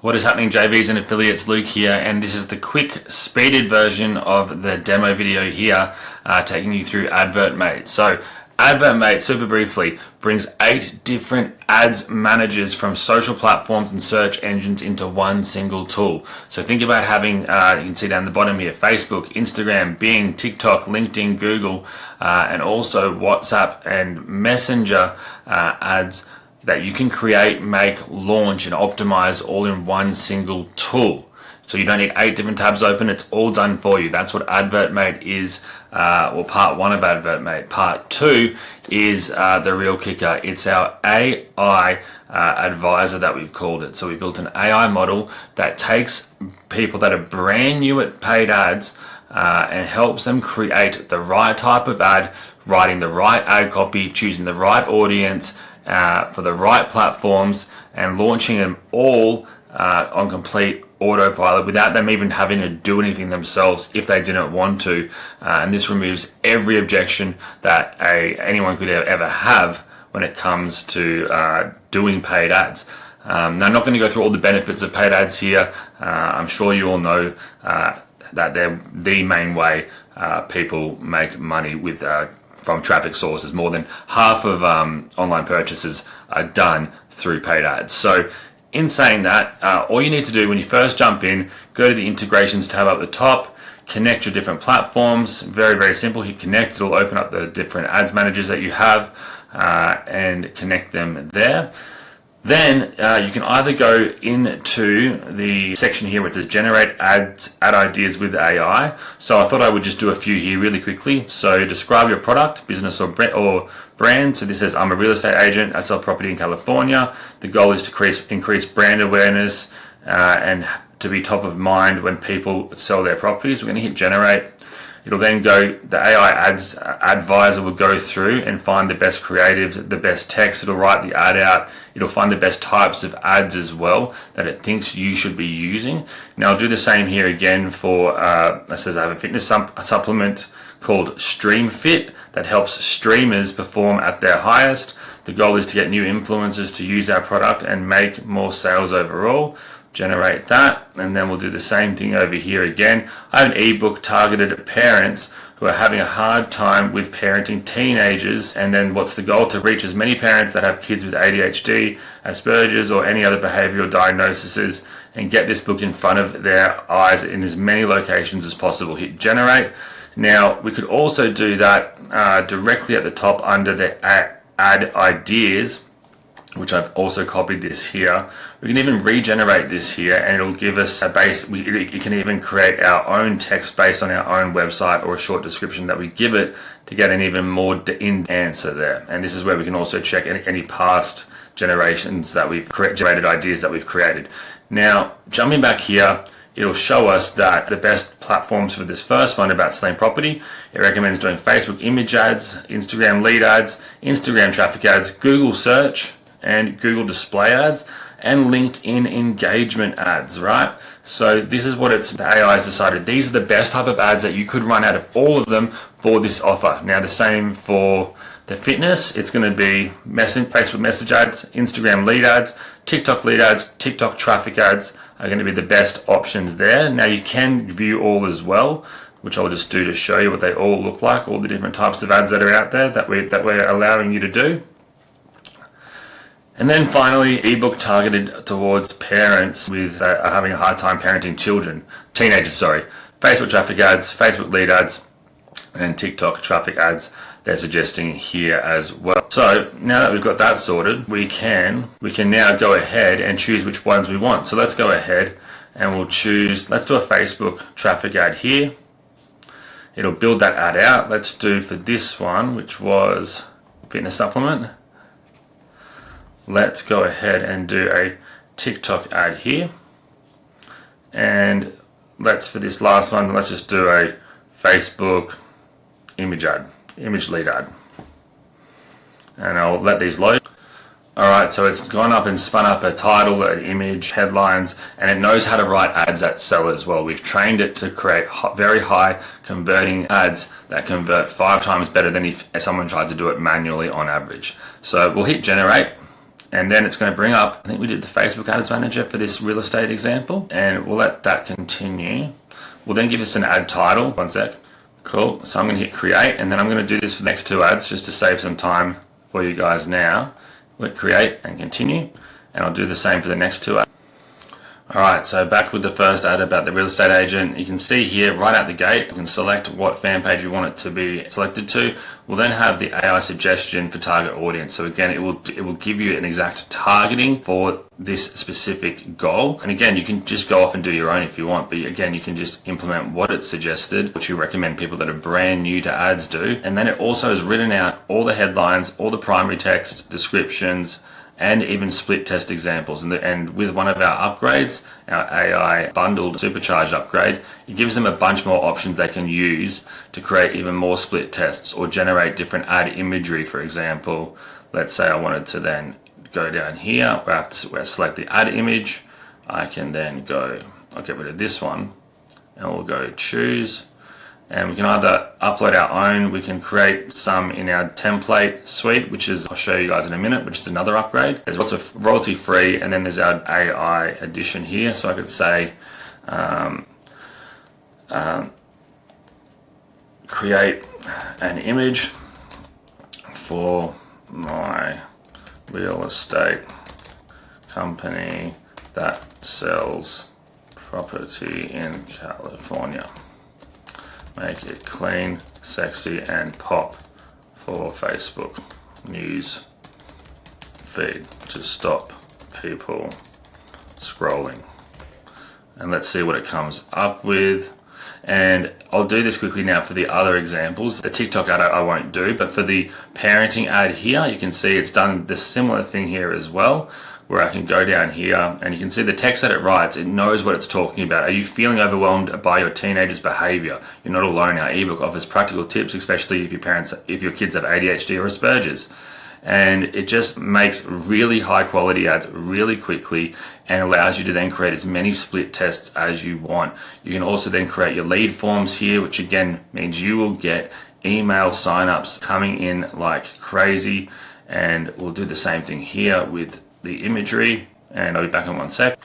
What is happening, JVs and affiliates? Luke here, and this is the quick speeded version of the demo video here, taking you through Advertmate. So Advertmate, super briefly, brings 8 different ads managers from social platforms and search engines into one single tool. So think about having, you can see down the bottom here, Facebook, Instagram, Bing, TikTok, LinkedIn, Google, and also WhatsApp and Messenger ads that you can create, make, launch, and optimize all in one single tool. So you don't need 8 different tabs open, it's all done for you. That's what Advertmate is, well, part 1 of Advertmate. Part 2 is the real kicker. It's our AI advisor that we've called it. So we built an AI model that takes people that are brand new at paid ads and helps them create the right type of ad, writing the right ad copy, choosing the right audience, for the right platforms, and launching them all on complete autopilot without them even having to do anything themselves if they didn't want to. And this removes every objection that anyone could ever have when it comes to doing paid ads. Now, I'm not going to go through all the benefits of paid ads here. I'm sure you all know that they're the main way people make money with from traffic sources. More than half of online purchases are done through paid ads. So in saying that, all you need to do when you first jump in, go to the integrations tab up the top, connect your different platforms. Very, very simple. Hit connect, it'll open up the different ads managers that you have and connect them there. Then you can either go into the section here where it says generate ad ideas with AI. So I thought I would just do a few here really quickly. So describe your product, business or brand. So this says, I'm a real estate agent, I sell property in California. The goal is to increase brand awareness and to be top of mind when people sell their properties. We're going to hit generate. It'll then go, the AI ads advisor will go through and find the best creatives, the best text. It'll write the ad out. It'll find the best types of ads as well that it thinks you should be using. Now I'll do the same here again for, it says I have a fitness supplement called Stream Fit that helps streamers perform at their highest. The goal is to get new influencers to use our product and make more sales overall. Generate that, and then we'll do the same thing over here again. I have an ebook targeted at parents who are having a hard time with parenting teenagers, and then what's the goal? To reach as many parents that have kids with ADHD, Asperger's, or any other behavioral diagnoses, and get this book in front of their eyes in as many locations as possible. Hit generate. Now we could also do that directly at the top under the ad ideas, which I've also copied this here. We can even regenerate this here, and it'll give us a base. You can even create our own text based on our own website or a short description that we give it to get an even more in answer there. And this is where we can also check any past generations that we've generated, ideas that we've created. Now, jumping back here, it'll show us that the best platforms for this first one about selling property, it recommends doing Facebook image ads, Instagram lead ads, Instagram traffic ads, Google search, and Google display ads, and LinkedIn engagement ads, right? So this is what the AI has decided. These are the best type of ads that you could run out of all of them for this offer. Now the same for the fitness, it's going to be Facebook message ads, Instagram lead ads, TikTok lead ads, TikTok traffic ads are going to be the best options there. Now you can view all as well, which I'll just do to show you what they all look like, all the different types of ads that are out there that we're allowing you to do. And then finally, ebook targeted towards parents with having a hard time parenting teenagers, Facebook traffic ads, Facebook lead ads, and TikTok traffic ads they're suggesting here as well. So now that we've got that sorted, we can now go ahead and choose which ones we want. So let's go ahead and we'll choose, let's do a Facebook traffic ad here. It'll build that ad out. Let's do for this one, which was fitness supplement. Let's go ahead and do a TikTok ad here. And for this last one, let's just do a Facebook image lead ad. And I'll let these load. Alright, so it's gone up and spun up a title, an image, headlines, and it knows how to write ads that sell as well. We've trained it to create very high converting ads that convert 5 times better than if someone tried to do it manually on average. So we'll hit generate. And then it's going to bring up, I think we did the Facebook Ads Manager for this real estate example, and we'll let that continue. We'll then give us an ad title. One sec. Cool. So I'm going to hit create, and then I'm going to do this for the next 2 ads just to save some time for you guys now. Click create and continue, and I'll do the same for the next 2 ads. Alright, so back with the first ad about the real estate agent. You can see here right out the gate, you can select what fan page you want it to be selected to. We'll then have the AI suggestion for target audience. So again, it will give you an exact targeting for this specific goal. And again, you can just go off and do your own if you want, but again, you can just implement what it's suggested, which you recommend people that are brand new to ads do. And then it also has written out all the headlines, all the primary text, descriptions, and even split test examples. And with one of our upgrades, our AI bundled supercharged upgrade, it gives them a bunch more options they can use to create even more split tests or generate different ad imagery. For example, let's say I wanted to then go down here where I have to select the ad image. I can then go, I'll get rid of this one, and we'll go choose. And we can either upload our own, we can create some in our template suite, which is, I'll show you guys in a minute, which is another upgrade. There's lots of royalty free, and then there's our AI edition here. So I could say, create an image for my real estate company that sells property in California. Make it clean, sexy, and pop for Facebook news feed to stop people scrolling. And let's see what it comes up with. And I'll do this quickly now for the other examples. The TikTok ad I won't do, but for the parenting ad here, you can see it's done the similar thing here as well, where I can go down here and you can see the text that it writes, it knows what it's talking about. Are you feeling overwhelmed by your teenager's behavior? You're not alone. Our ebook offers practical tips, especially if your kids have ADHD or Asperger's. And it just makes really high quality ads really quickly and allows you to then create as many split tests as you want. You can also then create your lead forms here, which again means you will get email signups coming in like crazy. And we'll do the same thing here with the imagery, and I'll be back in 1 sec.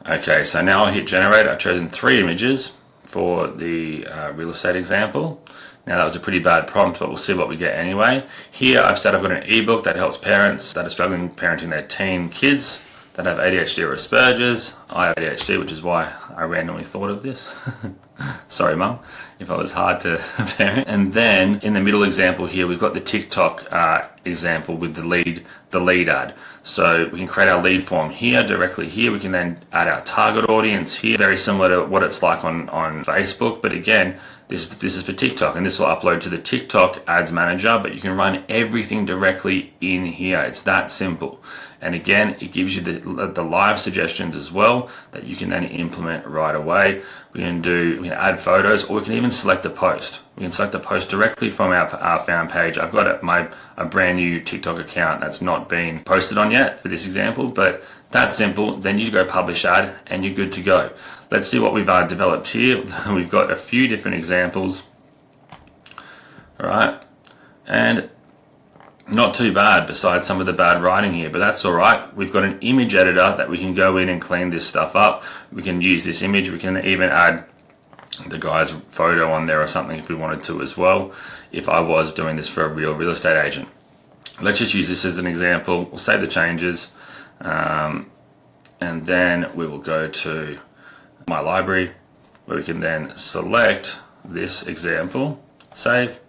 Okay, so now I'll hit generate. I've chosen 3 images for the real estate example. Now that was a pretty bad prompt, but we'll see what we get anyway. Here I've said I've got an ebook that helps parents that are struggling parenting their teen kids that have ADHD or Asperger's. I have ADHD, which is why I randomly thought of this. Sorry, Mum, if I was hard to parent. And then in the middle example here, we've got the TikTok example with the lead ad. So we can create our lead form here, directly here. We can then add our target audience here, very similar to what it's like on Facebook. But again, this is for TikTok, and this will upload to the TikTok Ads Manager, but you can run everything directly in here. It's that simple. And again, it gives you the live suggestions as well that you can then implement right away. We can add photos, or we can even select a post. We can select a post directly from our fan page. I've got a brand new TikTok account that's not been posted on yet for this example, but that's simple. Then you go publish ad and you're good to go. Let's see what we've developed here. We've got a few different examples. All right, and not too bad besides some of the bad writing here, but that's all right. We've got an image editor that we can go in and clean this stuff up. We can use this image. We can even add the guy's photo on there or something if we wanted to as well, if I was doing this for a real estate agent. Let's just use this as an example. We'll save the changes, and then we will go to my library where we can then select this example, save.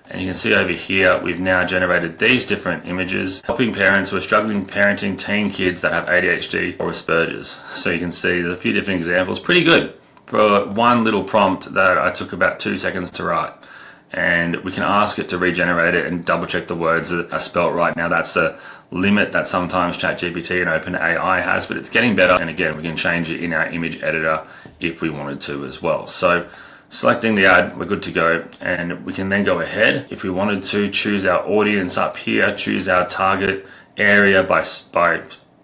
And you can see over here, we've now generated these different images, helping parents who are struggling parenting teen kids that have ADHD or Asperger's. So you can see there's a few different examples. Pretty good for one little prompt that I took about 2 seconds to write. And we can ask it to regenerate it and double check the words that are spelt right. Now that's a limit that sometimes ChatGPT and OpenAI has, but it's getting better. And again, we can change it in our image editor if we wanted to as well. So selecting the ad, we're good to go, and we can then go ahead if we wanted to choose our audience up here, choose our target area by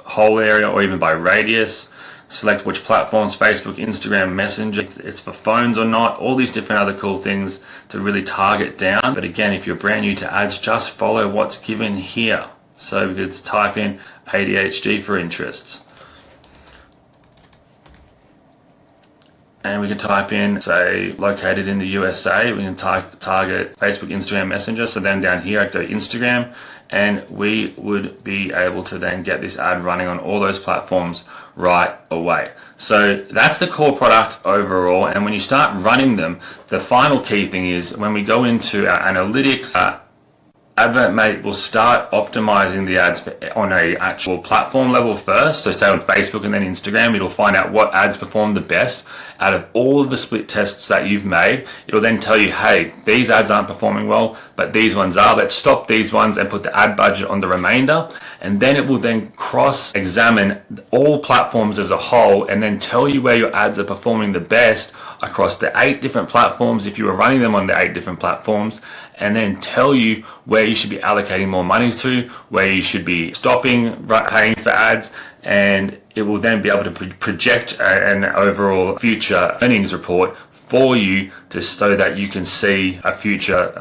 whole area or even by radius, select which platforms, Facebook, Instagram, Messenger, if it's for phones or not, all these different other cool things to really target down. But again, if you're brand new to ads, just follow what's given here. So we could type in ADHD for interests. And we can type in, say, located in the USA. We can target Facebook, Instagram, Messenger. So then down here, I'd go Instagram, and we would be able to then get this ad running on all those platforms right away. So that's the core product overall. And when you start running them, the final key thing is when we go into our analytics, Advertmate will start optimizing the ads on a actual platform level first. So say on Facebook and then Instagram, it'll find out what ads perform the best out of all of the split tests that you've made. It'll then tell you, hey, these ads aren't performing well, but these ones are. Let's stop these ones and put the ad budget on the remainder. And then it will then cross-examine all platforms as a whole and then tell you where your ads are performing the best across the 8 different platforms if you were running them on the 8 different platforms, and then tell you where you should be allocating more money to, where you should be stopping paying for ads, and it will then be able to project an overall future earnings report for you so that you can see a future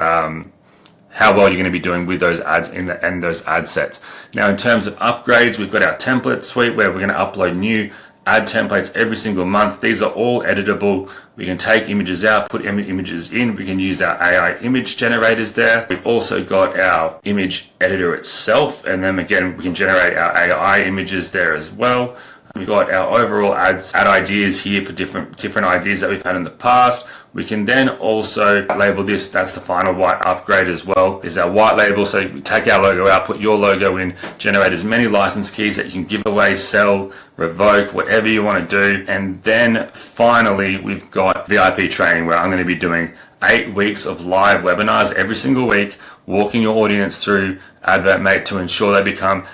how well you're going to be doing with those ads and those ad sets. Now, in terms of upgrades, we've got our template suite where we're going to upload new ad templates every single month. These are all editable. We can take images out, put images in. We can use our AI image generators there. We've also got our image editor itself, and then again, we can generate our AI images there as well. We've got our overall ad ideas here for different ideas that we've had in the past. We can then also label this, that's the final white upgrade as well, is our white label. So we take our logo out, put your logo in, generate as many license keys that you can give away, sell, revoke, whatever you want to do. And then finally, we've got VIP training where I'm going to be doing 8 weeks of live webinars every single week, walking your audience through Advertmate to ensure they become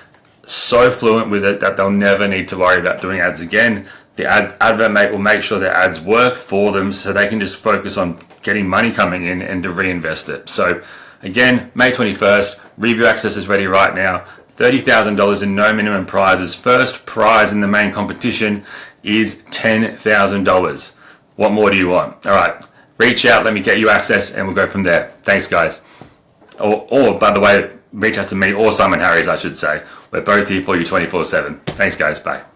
so fluent with it that they'll never need to worry about doing ads again. The Advertmate will make sure their ads work for them so they can just focus on getting money coming in and to reinvest it. So again, May 21st, review access is ready right now. $30,000 in no minimum prizes. First prize in the main competition is $10,000. What more do you want? All right, reach out, let me get you access, and we'll go from there. Thanks, guys. Or by the way, reach out to me or Simon Harris, I should say. We're both here for you 24/7. Thanks, guys. Bye.